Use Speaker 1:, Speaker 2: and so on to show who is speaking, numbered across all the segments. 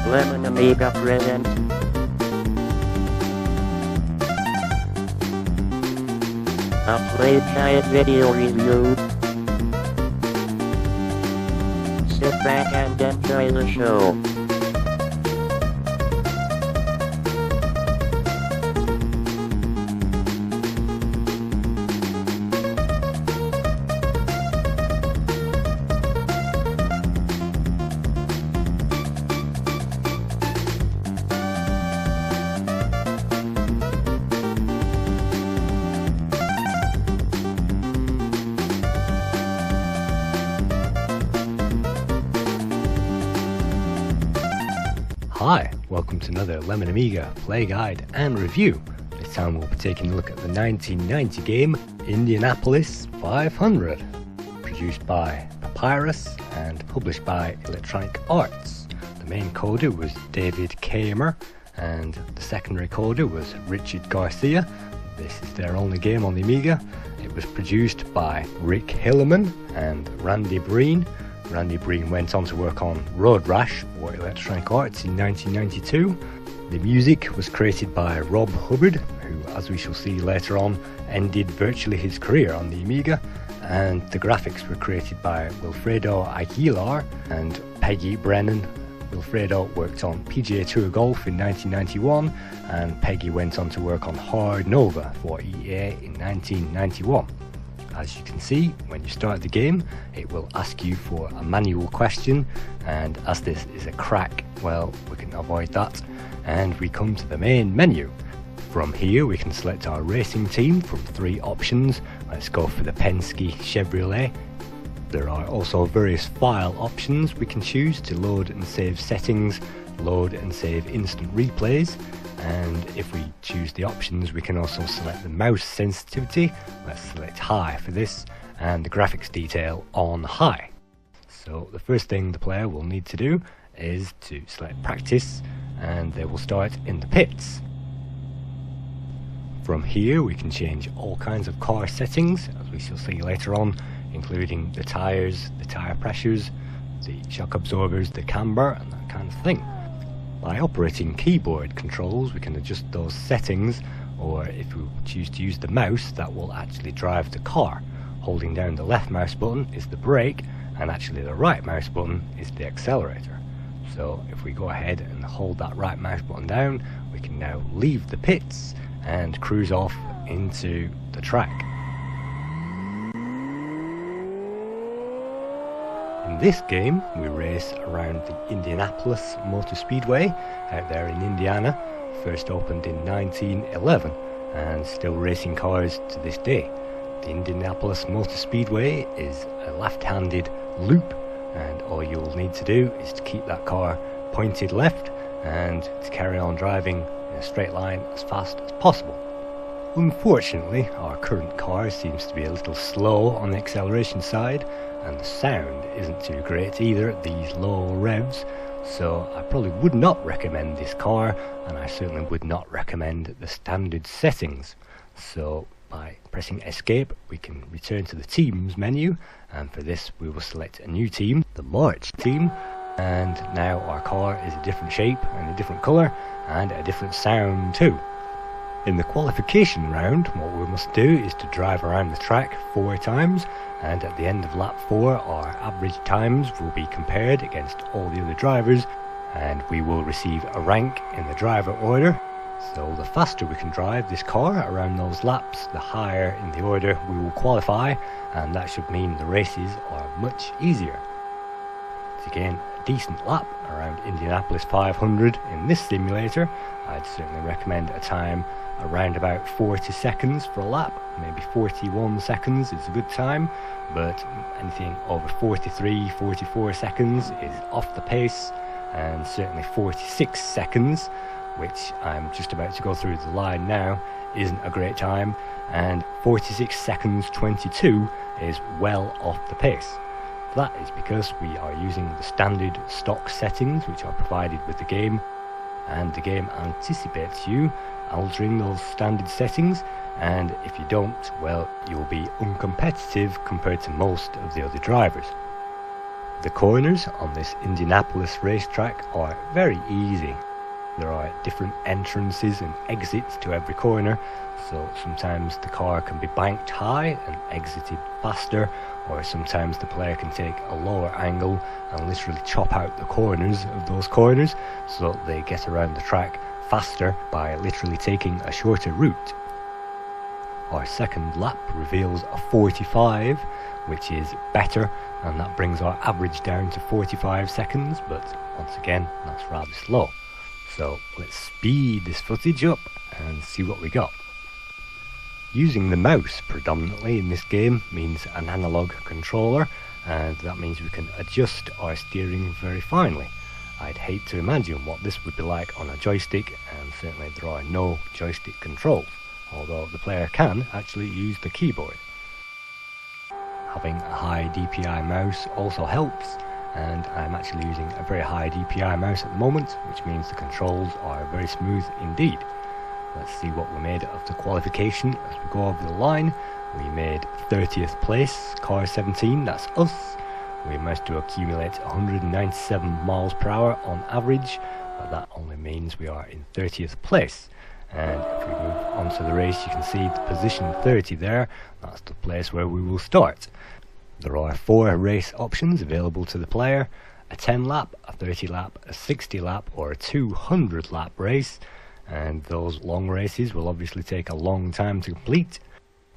Speaker 1: Lemon Amiga presents a Playguide video review. Sit back and enjoy the show.
Speaker 2: Hi, welcome to another Lemon Amiga Playguide and review. This time we'll be taking a look at the 1990 game Indianapolis 500, produced by Papyrus and published by Electronic Arts. The main coder was David Kamer and the secondary coder was Richard Garcia. This is their only game on the Amiga. It was produced by Rick Hillerman and Randy Breen. Randy Breen went on to work on Road Rash for Electronic Arts in 1992. The music was created by Rob Hubbard, who, as we shall see later on, ended virtually his career on the Amiga, and the graphics were created by Wilfredo Aguilar and Peggy Brennan. Wilfredo worked on PGA Tour Golf in 1991, and Peggy went on to work on Hard Nova for EA in 1991. As you can see, when you start the game, it will ask you for a manual question, and as this is a crack, well, we can avoid that, and we come to the main menu. From here we can select our racing team from 3 options. Let's go for the Penske Chevrolet. There are also various file options we can choose to load and save settings, load and save instant replays, and if we choose the options we can also select the mouse sensitivity. Let's select high for this, and the graphics detail on high. So the first thing the player will need to do is to select practice, and they will start in the pits. From here we can change all kinds of car settings, as we shall see later on, including the tyres, the tyre pressures, the shock absorbers, the camber, and that kind of thing. By operating keyboard controls we can adjust those settings, or if we choose to use the mouse, that will actually drive the car. Holding down the left mouse button is the brake, and actually the right mouse button is the accelerator. So if we go ahead and hold that right mouse button down, we can now leave the pits and cruise off into the track. In this game, we race around the Indianapolis Motor Speedway out there in Indiana, first opened in 1911 and still racing cars to this day. The Indianapolis Motor Speedway is a left-handed loop, and all you'll need to do is to keep that car pointed left and to carry on driving in a straight line as fast as possible. Unfortunately, our current car seems to be a little slow on the acceleration side, and the sound isn't too great either at these low revs, so I probably would not recommend this car, and I certainly would not recommend the standard settings. So by pressing escape we can return to the teams menu, and for this we will select a new team, the March team, and now our car is a different shape and a different colour and a different sound too. In the qualification round, what we must do is to drive around the track 4 times, and at the end of lap 4 our average times will be compared against all the other drivers, and we will receive a rank in the driver order. So the faster we can drive this car around those laps, the higher in the order we will qualify, and that should mean the races are much easier. To gain a decent lap around Indianapolis 500 in this simulator, I'd certainly recommend a time around about 40 seconds for a lap. Maybe 41 seconds is a good time, but anything over 43, 44 seconds is off the pace, and certainly 46 seconds, which I'm just about to go through the line now, isn't a great time, and 46 seconds 22 is well off the pace. That is because we are using the standard stock settings which are provided with the game, and the game anticipates you altering those standard settings, and if you don't, well, you'll be uncompetitive compared to most of the other drivers. The corners on this Indianapolis racetrack are very easy. There are different entrances and exits to every corner, so sometimes the car can be banked high and exited faster, or sometimes the player can take a lower angle and literally chop out the corners of those corners so that they get around the track faster by literally taking a shorter route. Our second lap reveals a 45, which is better, and that brings our average down to 45 seconds, but once again that's rather slow. So let's speed this footage up and see what we got. Using the mouse predominantly in this game means an analog controller, and that means we can adjust our steering very finely. I'd hate to imagine what this would be like on a joystick, and certainly there are no joystick controls, although the player can actually use the keyboard. Having a high DPI mouse also helps, and I'm actually using a very high DPI mouse at the moment, which means the controls are very smooth indeed. Let's see what we made of the qualification as we go over the line. We made 30th place, car 17, that's us. We managed to accumulate 197 miles per hour on average, but that only means we are in 30th place. And if we move on to the race, you can see the position 30 there, that's the place where we will start. There are 4 race options available to the player: a 10 lap, a 30 lap, a 60 lap or a 200 lap race, and those long races will obviously take a long time to complete.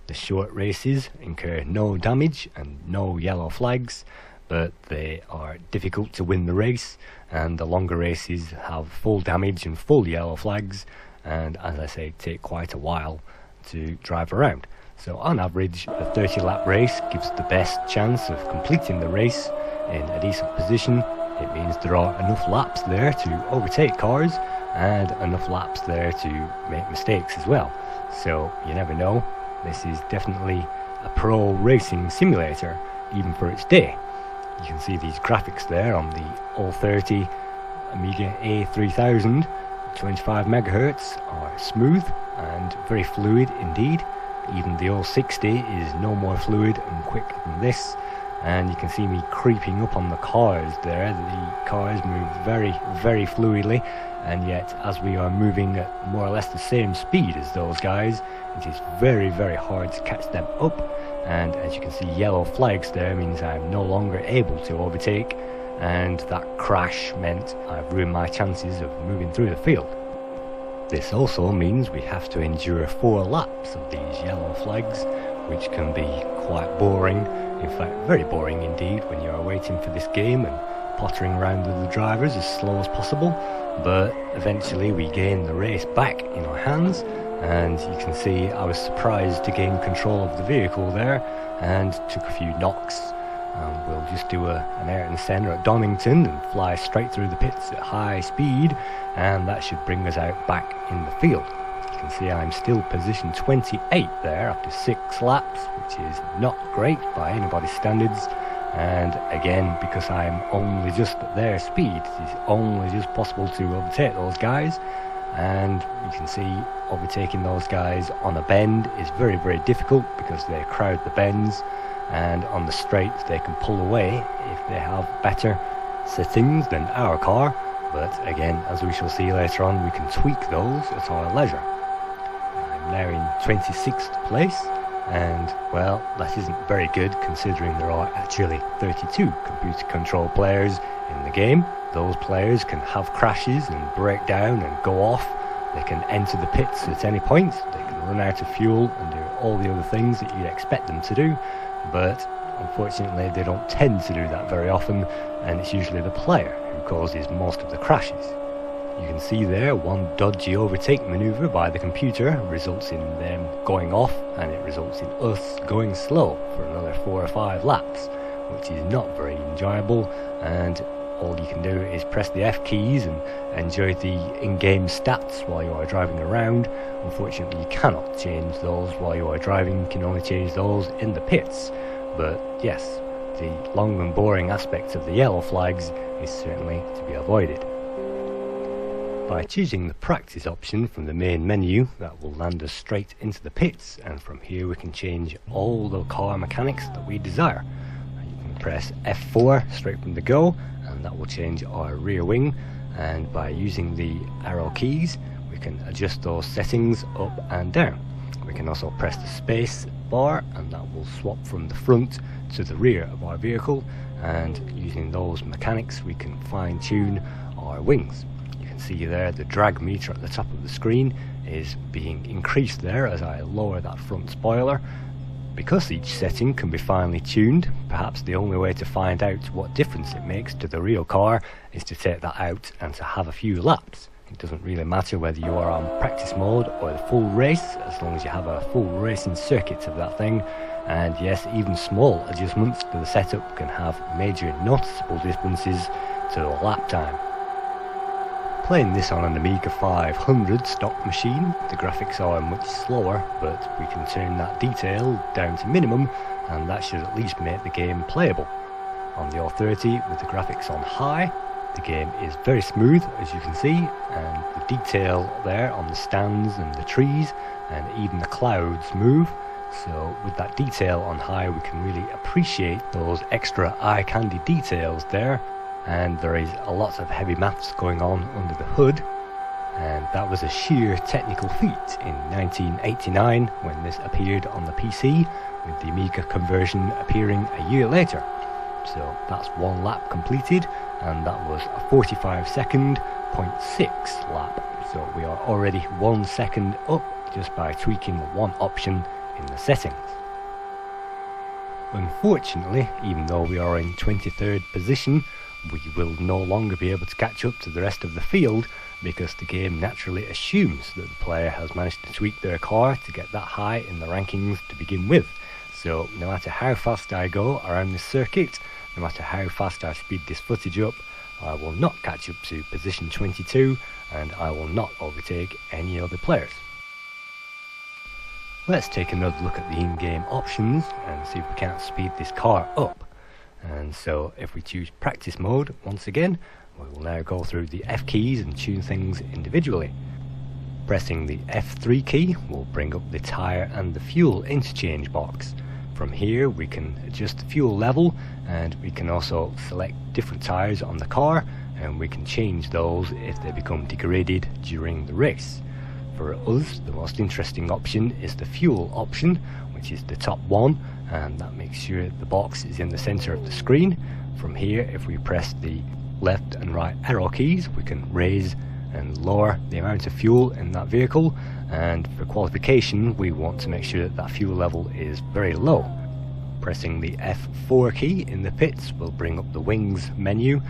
Speaker 2: The short races incur no damage and no yellow flags, but they are difficult to win the race, and the longer races have full damage and full yellow flags, and as I say, take quite a while to drive around. So on average, a 30 lap race gives the best chance of completing the race in a decent position. It means there are enough laps there to overtake cars and enough laps there to make mistakes as well. So you never know, this is definitely a pro racing simulator even for its day. You can see these graphics there on the All30 Amiga A3000. 25 megahertz are smooth and very fluid indeed. Even the All60 is no more fluid and quick than this, and you can see me creeping up on the cars there. The cars move very, very fluidly, and yet as we are moving at more or less the same speed as those guys, it is very, very hard to catch them up. And as you can see, yellow flags there means I'm no longer able to overtake, and that crash meant I've ruined my chances of moving through the field. This also means we have to endure 4 laps of these yellow flags, which can be quite boring, in fact very boring indeed when you are waiting for this game and pottering around with the drivers as slow as possible. But eventually we gain the race back in our hands, and you can see I was surprised to gain control of the vehicle there and took a few knocks. We'll just do an Ayrton Senna at Donington and fly straight through the pits at high speed, and that should bring us out back in the field. You can see I'm still position 28 there after 6 laps, which is not great by anybody's standards. And again, because I'm only just at their speed, it is only just possible to overtake those guys. And you can see overtaking those guys on a bend is very, very difficult because they crowd the bends, and on the straights they can pull away if they have better settings than our car. But again, as we shall see later on, we can tweak those at our leisure. I'm now in 26th place, and well, that isn't very good considering there are actually 32 computer controlled players in the game. Those players can have crashes and break down and go off. They can enter the pits at any point. They can run out of fuel and do all the other things that you'd expect them to do. But unfortunately they don't tend to do that very often, and it's usually the player who causes most of the crashes. You can see there one dodgy overtake maneuver by the computer results in them going off, and it results in us going slow for another 4 or 5 laps, which is not very enjoyable. And all you can do is press the F keys and enjoy the in-game stats while you are driving around. Unfortunately, you cannot change those while you are driving. You can only change those in the pits. But yes, the long and boring aspects of the yellow flags is certainly to be avoided. By choosing the practice option from the main menu, that will land us straight into the pits, and from here we can change all the car mechanics that we desire. You can press F4 straight from the go, and that will change our rear wing. And by using the arrow keys, we can adjust those settings up and down. We can also press the space bar, and that will swap from the front to the rear of our vehicle, and using those mechanics we can fine tune our wings. You can see there the drag meter at the top of the screen is being increased there as I lower that front spoiler. Because each setting can be finely tuned, perhaps the only way to find out what difference it makes to the real car is to take that out and to have a few laps. It doesn't really matter whether you are on practice mode or the full race, as long as you have a full racing circuit of that thing. And yes, even small adjustments to the setup can have major noticeable differences to the lap time. Playing this on an Amiga 500 stock machine, the graphics are much slower, but we can turn that detail down to minimum, and that should at least make the game playable. On the 030 with the graphics on high, the game is very smooth, as you can see, and the detail there on the stands and the trees and even the clouds move. So with that detail on high, we can really appreciate those extra eye candy details there. And there is a lot of heavy maths going on under the hood, and that was a sheer technical feat in 1989 when this appeared on the PC, with the Amiga conversion appearing a year later. So that's one lap completed, and that was a 45-second 0.6 lap. So we are already 1 second up just by tweaking one option in the settings. Unfortunately, even though we are in 23rd position, we will no longer be able to catch up to the rest of the field, because the game naturally assumes that the player has managed to tweak their car to get that high in the rankings to begin with. So no matter how fast I go around this circuit, no matter how fast I speed this footage up, I will not catch up to position 22, and I will not overtake any other players. Let's take another look at the in-game options and see if we can't speed this car up. And so if we choose practice mode once again, we will now go through the F keys and tune things individually. Pressing the F3 key will bring up the tyre and the fuel interchange box. From here we can adjust the fuel level, and we can also select different tyres on the car, and we can change those if they become degraded during the race. For us, the most interesting option is the fuel option, which is the top one, and that makes sure the box is in the center of the screen. From here, if we press the left and right arrow keys, we can raise and lower the amount of fuel in that vehicle, and for qualification we want to make sure that that fuel level is very low. Pressing the F4 key in the pits will bring up the wings menu.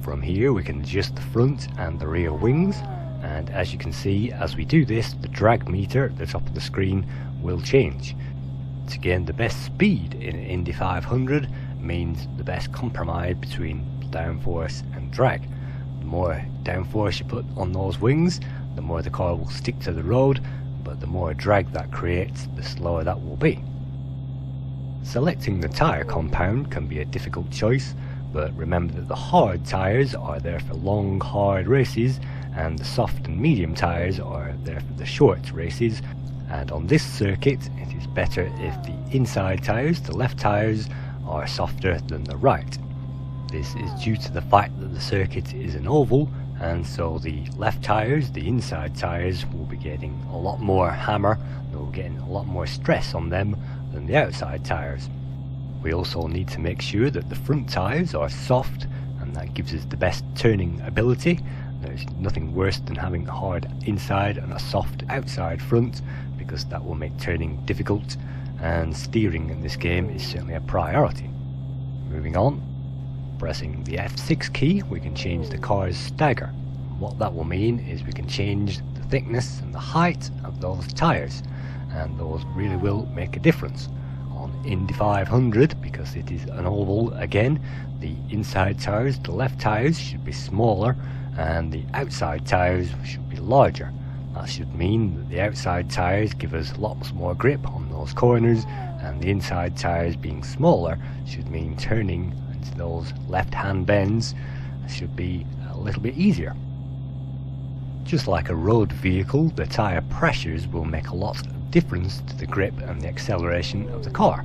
Speaker 2: From here we can adjust the front and the rear wings, and as you can see, as we do this, the drag meter at the top of the screen will change. To gain the best speed in Indy 500 means the best compromise between downforce and drag. The more downforce you put on those wings, the more the car will stick to the road, but the more drag that creates, the slower that will be. Selecting the tyre compound can be a difficult choice, but remember that the hard tyres are there for long, hard races, and the soft and medium tyres are there for the short races. And on this circuit, it is better if the inside tyres, the left tyres, are softer than the right. This is due to the fact that the circuit is an oval, and so the left tyres, the inside tyres, will be getting a lot more hammer, they'll be getting a lot more stress on them than the outside tyres. We also need to make sure that the front tyres are soft, and that gives us the best turning ability. There's nothing worse than having a hard inside and a soft outside front, because that will make turning difficult, and steering in this game is certainly a priority. Moving on, pressing the F6 key, we can change the car's stagger. What that will mean is we can change the thickness and the height of those tyres, and those really will make a difference. On Indy 500, because it is an oval again, the inside tyres, the left tyres, should be smaller, and the outside tyres should be larger. That should mean that the outside tyres give us lots more grip on those corners, and the inside tyres being smaller should mean turning into those left-hand bends should be a little bit easier. Just like a road vehicle, the tyre pressures will make a lot of difference to the grip and the acceleration of the car.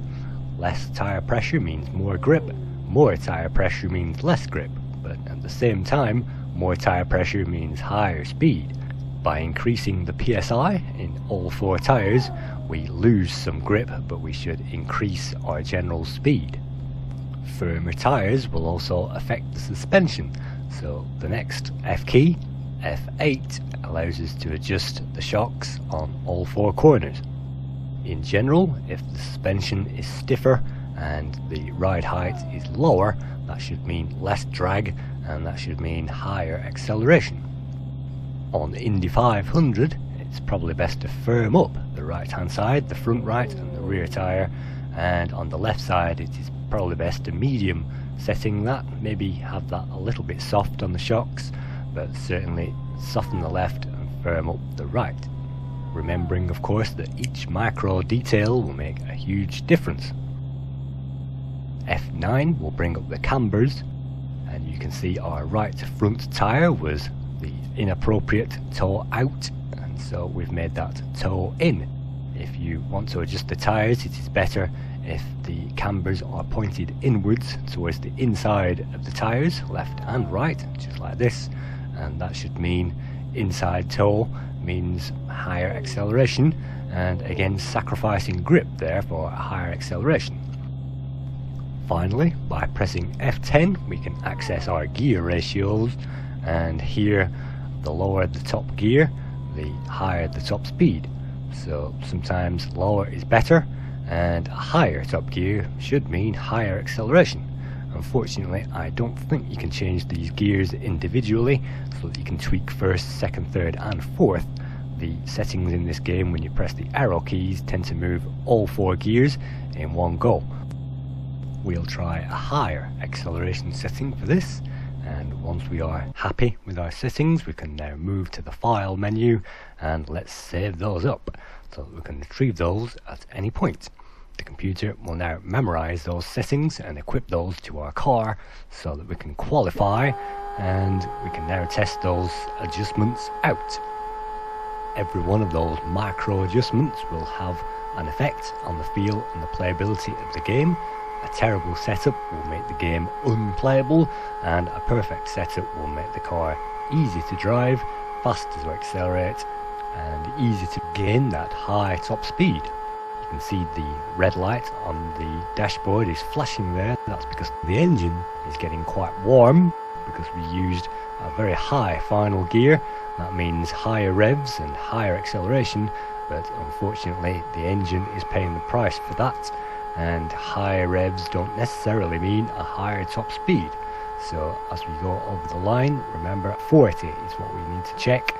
Speaker 2: Less tyre pressure means more grip, more tire pressure means less grip, but at the same time, more tire pressure means higher speed. By increasing the PSI in all 4 tires, we lose some grip, but we should increase our general speed. Firmer tires will also affect the suspension, so the next F key, F8, allows us to adjust the shocks on all 4 corners. In general, if the suspension is stiffer and the ride height is lower, that should mean less drag, and that should mean higher acceleration. On the Indy 500, it's probably best to firm up the right hand side, the front right and the rear tyre, and on the left side it is probably best to medium setting that, maybe have that a little bit soft on the shocks, but certainly soften the left and firm up the right. Remembering of course that each micro detail will make a huge difference. F9 will bring up the cambers, and you can see our right front tyre was the inappropriate toe out, and so we've made that toe in. If you want to adjust the tyres, it is better if the cambers are pointed inwards towards the inside of the tyres, left and right, just like this, and that should mean inside toe means higher acceleration, and again sacrificing grip there for a higher acceleration. Finally, by pressing F10 we can access our gear ratios, and here the lower the top gear, the higher the top speed. So sometimes lower is better, and a higher top gear should mean higher acceleration. Unfortunately, I don't think you can change these gears individually, so that you can tweak first, second, third and fourth. The settings in this game, when you press the arrow keys, tend to move all 4 gears in one go. We'll try a higher acceleration setting for this, and once we are happy with our settings, we can now move to the file menu and let's save those up so that we can retrieve those at any point. The computer will now memorize those settings and equip those to our car so that we can qualify, and we can now test those adjustments out. Every one of those micro adjustments will have an effect on the feel and the playability of the game. A terrible setup will make the game unplayable, and a perfect setup will make the car easy to drive, fast to accelerate, and easy to gain that high top speed. You can see the red light on the dashboard is flashing there. That's because the engine is getting quite warm, because we used a very high final gear. That means higher revs and higher acceleration, but unfortunately the engine is paying the price for that, and higher revs don't necessarily mean a higher top speed. So as we go over the line, remember 40 is what we need to check,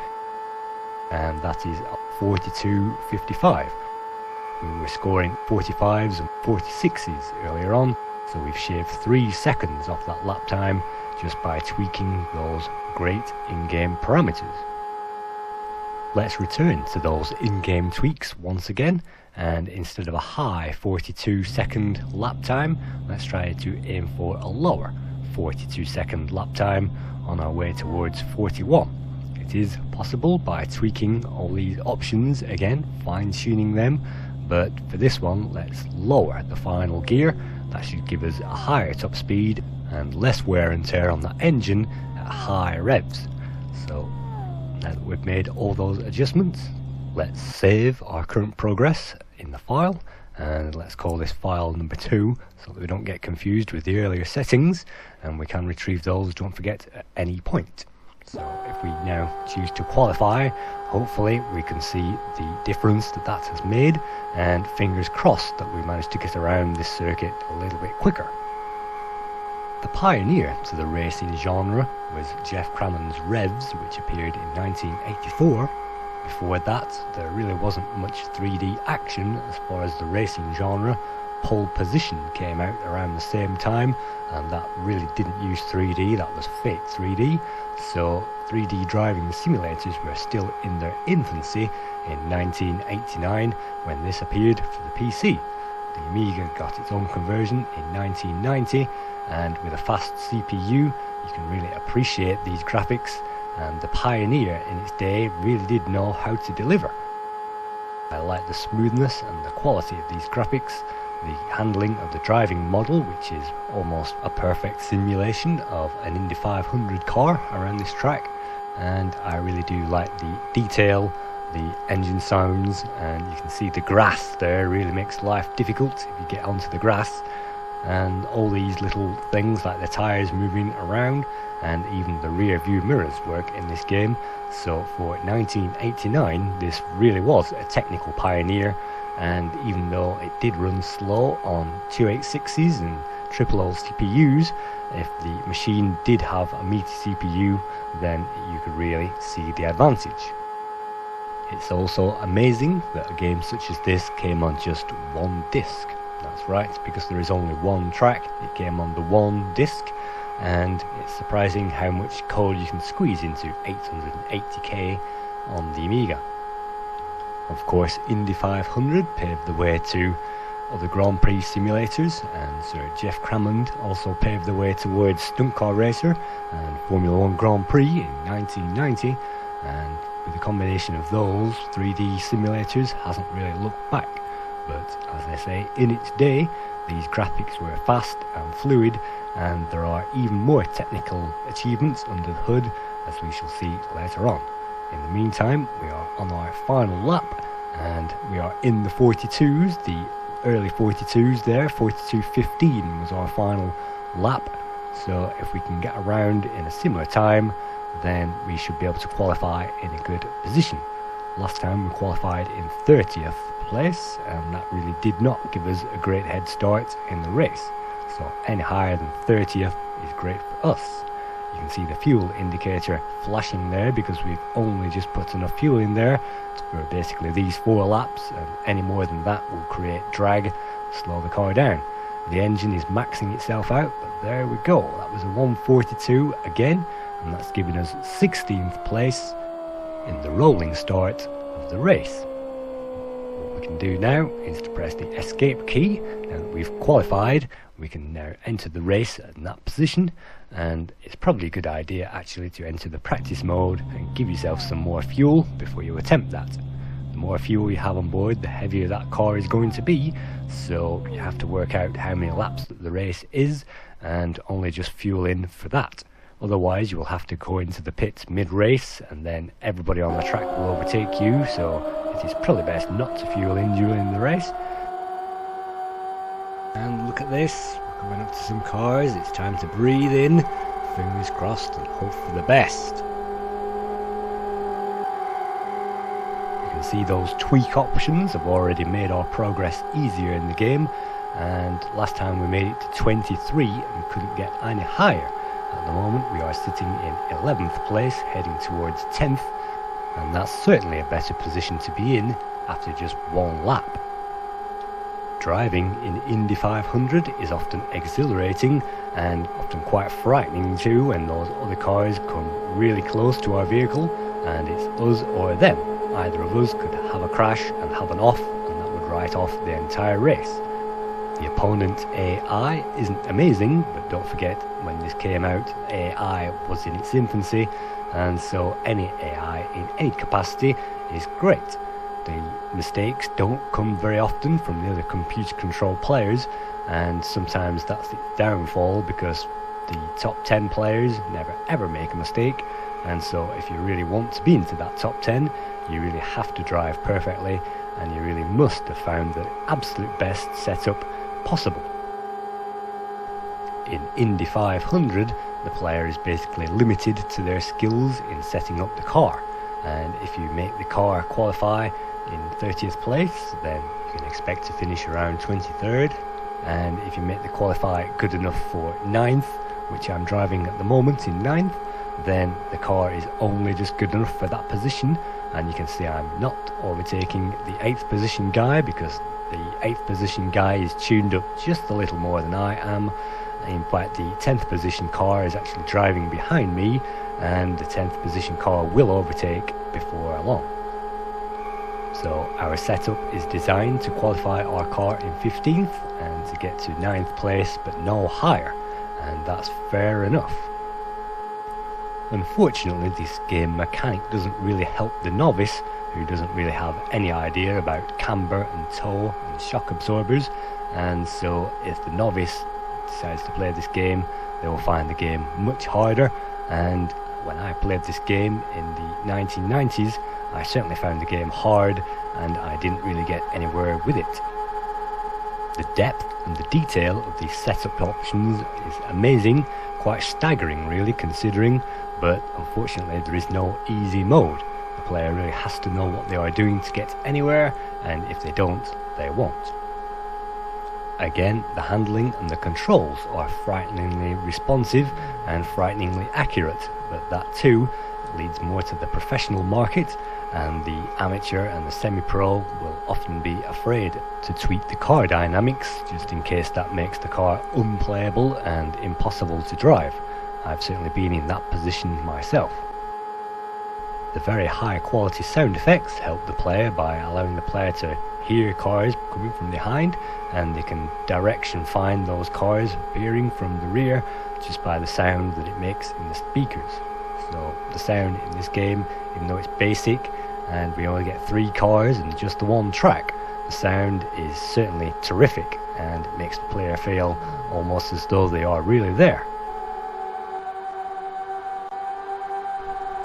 Speaker 2: and that is 42.55. We were scoring 45s and 46s earlier on, so we've shaved 3 seconds off that lap time just by tweaking those great in-game parameters. Let's return to those in-game tweaks once again, and instead of a high 42-second lap time, let's try to aim for a lower 42-second lap time on our way towards 41. It is possible by tweaking all these options again, fine-tuning them, but for this one let's lower the final gear. That should give us a higher top speed and less wear and tear on the engine at high revs. So now that we've made all those adjustments, let's save our current progress in the file, and let's call this file number 2 so that we don't get confused with the earlier settings, and we can retrieve those, don't forget, at any point. So if we now choose to qualify, hopefully we can see the difference that that has made, and fingers crossed that we managed to get around this circuit a little bit quicker. The pioneer to the racing genre was Jeff Crammond's Revs, which appeared in 1984. Before that, there really wasn't much 3D action as far as the racing genre. Pole Position came out around the same time, and that really didn't use 3D, that was fake 3D. So 3D driving simulators were still in their infancy in 1989 when this appeared for the PC. The Amiga got its own conversion in 1990, and with a fast CPU you can really appreciate these graphics, and the pioneer in its day really did know how to deliver. I like the smoothness and the quality of these graphics, the handling of the driving model, which is almost a perfect simulation of an Indy 500 car around this track, and I really do like the detail, the engine sounds, and you can see the grass there really makes life difficult if you get onto the grass, and all these little things like the tyres moving around, and even the rear view mirrors work in this game. So for 1989 this really was a technical pioneer, and even though it did run slow on 286s and triple O CPUs, if the machine did have a meaty CPU, then you could really see the advantage. It's also amazing that a game such as this came on just one disc. That's right, because there is only one track, it came on the one disc, and it's surprising how much code you can squeeze into 880k on the Amiga. Of course, Indy 500 paved the way to other Grand Prix simulators, and Sir Jeff Crammond also paved the way towards Stunt Car Racer and Formula 1 Grand Prix in 1990, and with a combination of those, 3D simulators hasn't really looked back. But as I say, in its day, these graphics were fast and fluid, and there are even more technical achievements under the hood, as we shall see later on. In the meantime, we are on our final lap, and we are in the 42s, the early 42s there. 42.15 was our final lap, so if we can get around in a similar time, then we should be able to qualify in a good position. Last time we qualified in 30th place, and that really did not give us a great head start in the race, so any higher than 30th is great for us. You can see the fuel indicator flashing there because we've only just put enough fuel in there for basically these 4 laps, and any more than that will create drag, slow the car down. The engine is maxing itself out, but there we go, that was a 142 again, and that's giving us 16th place in the rolling start of the race. What we can do now is to press the escape key, and we've qualified. We can now enter the race in that position, and it's probably a good idea actually to enter the practice mode and give yourself some more fuel before you attempt that. The more fuel you have on board, the heavier that car is going to be, so you have to work out how many laps that the race is and only just fuel in for that. Otherwise you will have to go into the pits mid-race, and then everybody on the track will overtake you, so it is probably best not to fuel in during the race. And look at this, we're coming up to some cars, it's time to breathe in, fingers crossed, and hope for the best. You can see those tweak options have already made our progress easier in the game, and last time we made it to 23 and couldn't get any higher. At the moment we are sitting in 11th place, heading towards 10th, and that's certainly a better position to be in after just one lap. Driving in Indy 500 is often exhilarating and often quite frightening too when those other cars come really close to our vehicle and it's us or them. Either of us could have a crash and have an off, and that would write off the entire race. The opponent AI isn't amazing, but don't forget when this came out AI was in its infancy, and so any AI in any capacity is great. The mistakes don't come very often from the other computer controlled players, and sometimes that's its downfall because the top 10 players never ever make a mistake, and so if you really want to be into that top 10 you really have to drive perfectly, and you really must have found the absolute best setup possible. In Indy 500 the player is basically limited to their skills in setting up the car, and if you make the car qualify in 30th place then you can expect to finish around 23rd, and if you make the qualify good enough for 9th, which I'm driving at the moment in 9th, then the car is only just good enough for that position, and you can see I'm not overtaking the 8th position guy because the 8th position guy is tuned up just a little more than I am. In fact, the 10th position car is actually driving behind me, and the 10th position car will overtake before long. So our setup is designed to qualify our car in 15th and to get to 9th place but no higher, and that's fair enough. Unfortunately, this game mechanic doesn't really help the novice who doesn't really have any idea about camber and toe and shock absorbers, and so if the novice decides to play this game, they will find the game much harder. And when I played this game in the 1990s, I certainly found the game hard and I didn't really get anywhere with it. The depth and the detail of the setup options is amazing, quite staggering really considering, but unfortunately there is no easy mode. The player really has to know what they are doing to get anywhere, and if they don't, they won't. Again, the handling and the controls are frighteningly responsive and frighteningly accurate, but that too leads more to the professional market, and the amateur and the semi-pro will often be afraid to tweak the car dynamics just in case that makes the car unplayable and impossible to drive. I've certainly been in that position myself. The very high quality sound effects help the player by allowing the player to hear cars coming from behind, and they can direction find those cars appearing from the rear just by the sound that it makes in the speakers. So the sound in this game, even though it's basic and we only get 3 cars and just the one track, the sound is certainly terrific and it makes the player feel almost as though they are really there.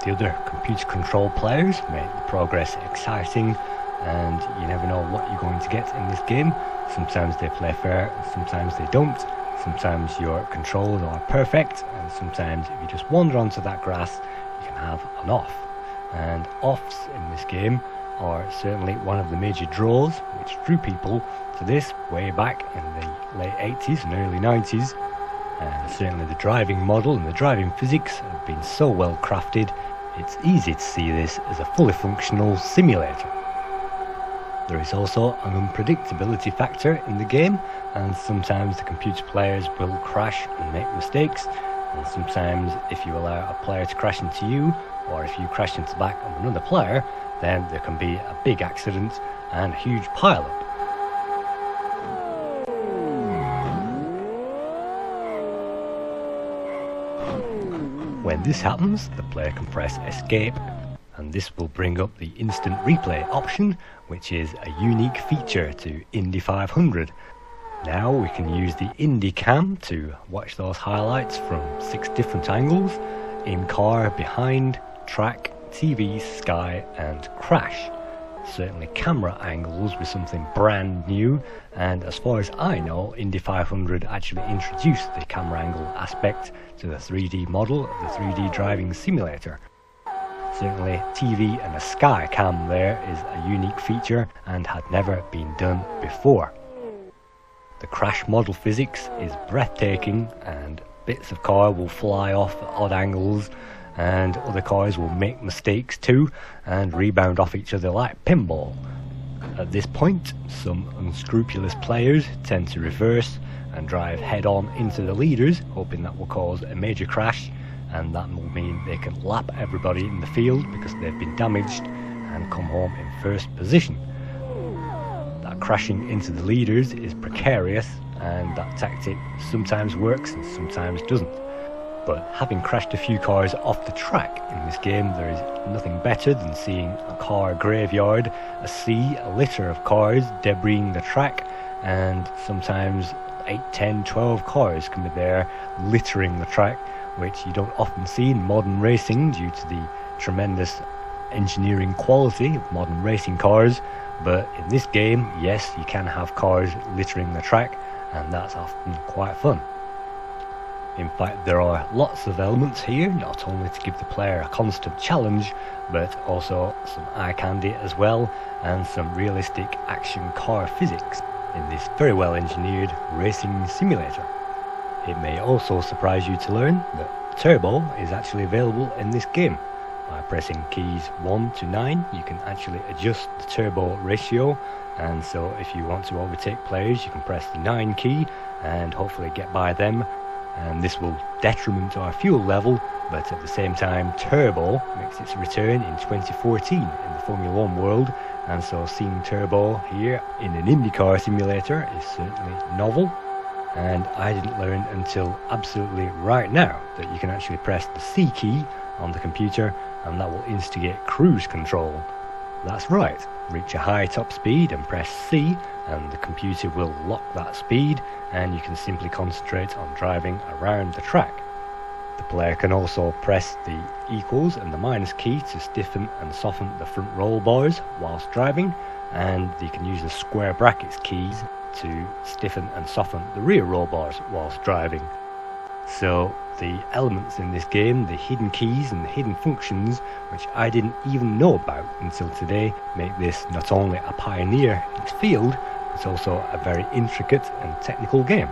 Speaker 2: The other computer controlled players make the progress exciting, and you never know what you're going to get in this game. Sometimes they play fair, sometimes they don't. Sometimes your controls are perfect, and sometimes if you just wander onto that grass, you can have an off. And offs in this game are certainly one of the major draws which drew people to this way back in the late 80s and early 90s. And certainly the driving model and the driving physics have been so well crafted, it's easy to see this as a fully functional simulator. There is also an unpredictability factor in the game, and sometimes the computer players will crash and make mistakes, and sometimes if you allow a player to crash into you, or if you crash into the back of another player, then there can be a big accident and a huge pile-up. When this happens, the player can press escape, and this will bring up the instant replay option, which is a unique feature to Indy 500. Now we can use the Indy cam to watch those highlights from 6 different angles: in car, behind, track, TV, sky and crash. Certainly camera angles was something brand new, and as far as I know, Indy 500 actually introduced the camera angle aspect to the 3D model of the 3D driving simulator. Certainly TV and a sky cam there is a unique feature and had never been done before. The crash model physics is breathtaking, and bits of car will fly off at odd angles, and other cars will make mistakes too and rebound off each other like pinball. At this point, some unscrupulous players tend to reverse and drive head on into the leaders, hoping that will cause a major crash, and that will mean they can lap everybody in the field because they've been damaged and come home in first position. That crashing into the leaders is precarious, and that tactic sometimes works and sometimes doesn't. But having crashed a few cars off the track in this game, there is nothing better than seeing a car graveyard, a litter of cars debrising the track, and sometimes 8, 10, 12 cars can be there littering the track, which you don't often see in modern racing due to the tremendous engineering quality of modern racing cars. But in this game, yes, you can have cars littering the track, and that's often quite fun. In fact, there are lots of elements here, not only to give the player a constant challenge, but also some eye candy as well, and some realistic action car physics in this very well engineered racing simulator. It may also surprise you to learn that turbo is actually available in this game. By pressing keys 1 to 9, you can actually adjust the turbo ratio, and so if you want to overtake players, you can press the 9 key and hopefully get by them. And this will detriment our fuel level, but at the same time turbo makes its return in 2014 in the Formula 1 world, and so seeing turbo here in an IndyCar simulator is certainly novel. And I didn't learn until absolutely right now that you can actually press the C key on the computer, and that will instigate cruise control. That's right, reach a high top speed and press C and the computer will lock that speed and you can simply concentrate on driving around the track. The player can also press the equals and the minus key to stiffen and soften the front roll bars whilst driving, and you can use the square brackets keys to stiffen and soften the rear roll bars whilst driving. So the elements in this game, the hidden keys and the hidden functions, which I didn't even know about until today, make this not only a pioneer in its field, but also a very intricate and technical game.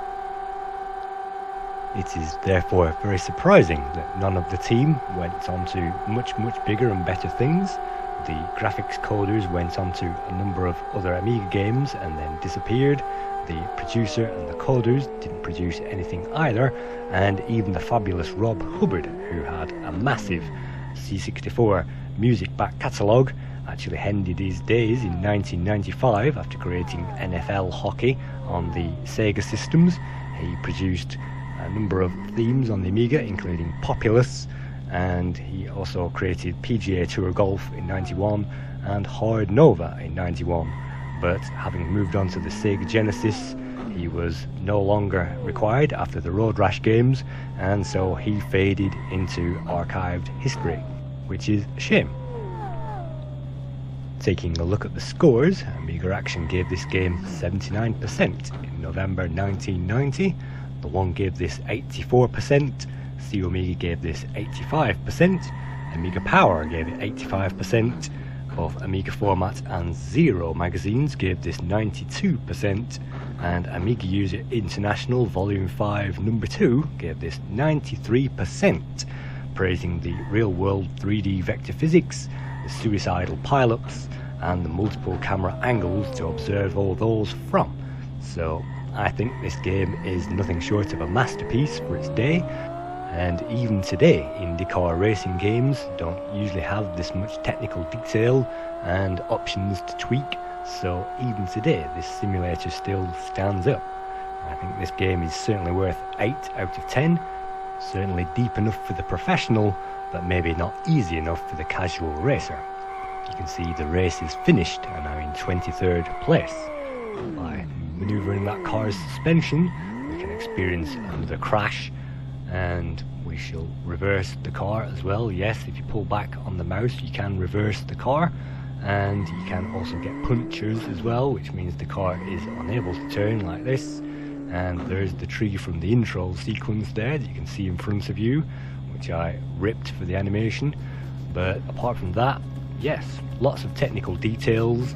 Speaker 2: It is therefore very surprising that none of the team went on to much bigger and better things. The graphics coders went on to a number of other Amiga games and then disappeared. The producer and the coders didn't produce anything either, and even the fabulous Rob Hubbard, who had a massive C64 music back catalogue, actually ended his days in 1995 after creating NFL hockey on the Sega systems. He produced a number of themes on the Amiga, including Populous, and he also created PGA Tour Golf in 91 and Hard Nova in 91. But having moved on to the Sega Genesis, he was no longer required after the Road Rash games, and so he faded into archived history, which is a shame. Taking a look at the scores, Amiga Action gave this game 79% in November 1990, the One gave this 84%, CO Amiga gave this 85%, Amiga Power gave it 85%, both Amiga Format and Zero magazines gave this 92%, and Amiga User International Volume 5 Number 2 gave this 93%, praising the real-world 3D vector physics, the suicidal pileups, and the multiple camera angles to observe all those from. So I think this game is nothing short of a masterpiece for its day, and even today IndyCar racing games don't usually have this much technical detail and options to tweak, so even today this simulator still stands up. I think this game is certainly worth 8 out of 10, certainly deep enough for the professional, but maybe not easy enough for the casual racer. You can see the race is finished and I'm in 23rd place. By manoeuvring that car's suspension, we can experience another crash, and we shall reverse the car as well. Yes, if you pull back on the mouse you can reverse the car, and you can also get punctures as well, which means the car is unable to turn like this. And there's the tree from the intro sequence there that you can see in front of you, which I ripped for the animation. But apart from that, yes, lots of technical details,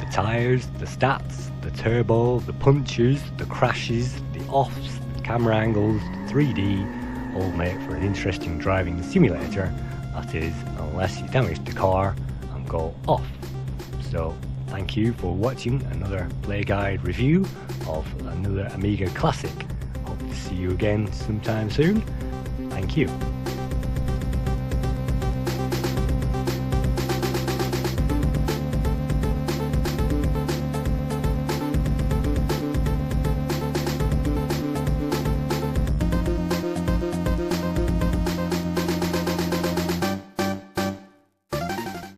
Speaker 2: the tyres, the stats, the turbo, the punches, the crashes, the offs, the camera angles, the 3D, all make for an interesting driving simulator, that is, unless you damage the car and go off. So thank you for watching another Playguide review of another Amiga classic. Hope to see you again sometime soon. Thank you.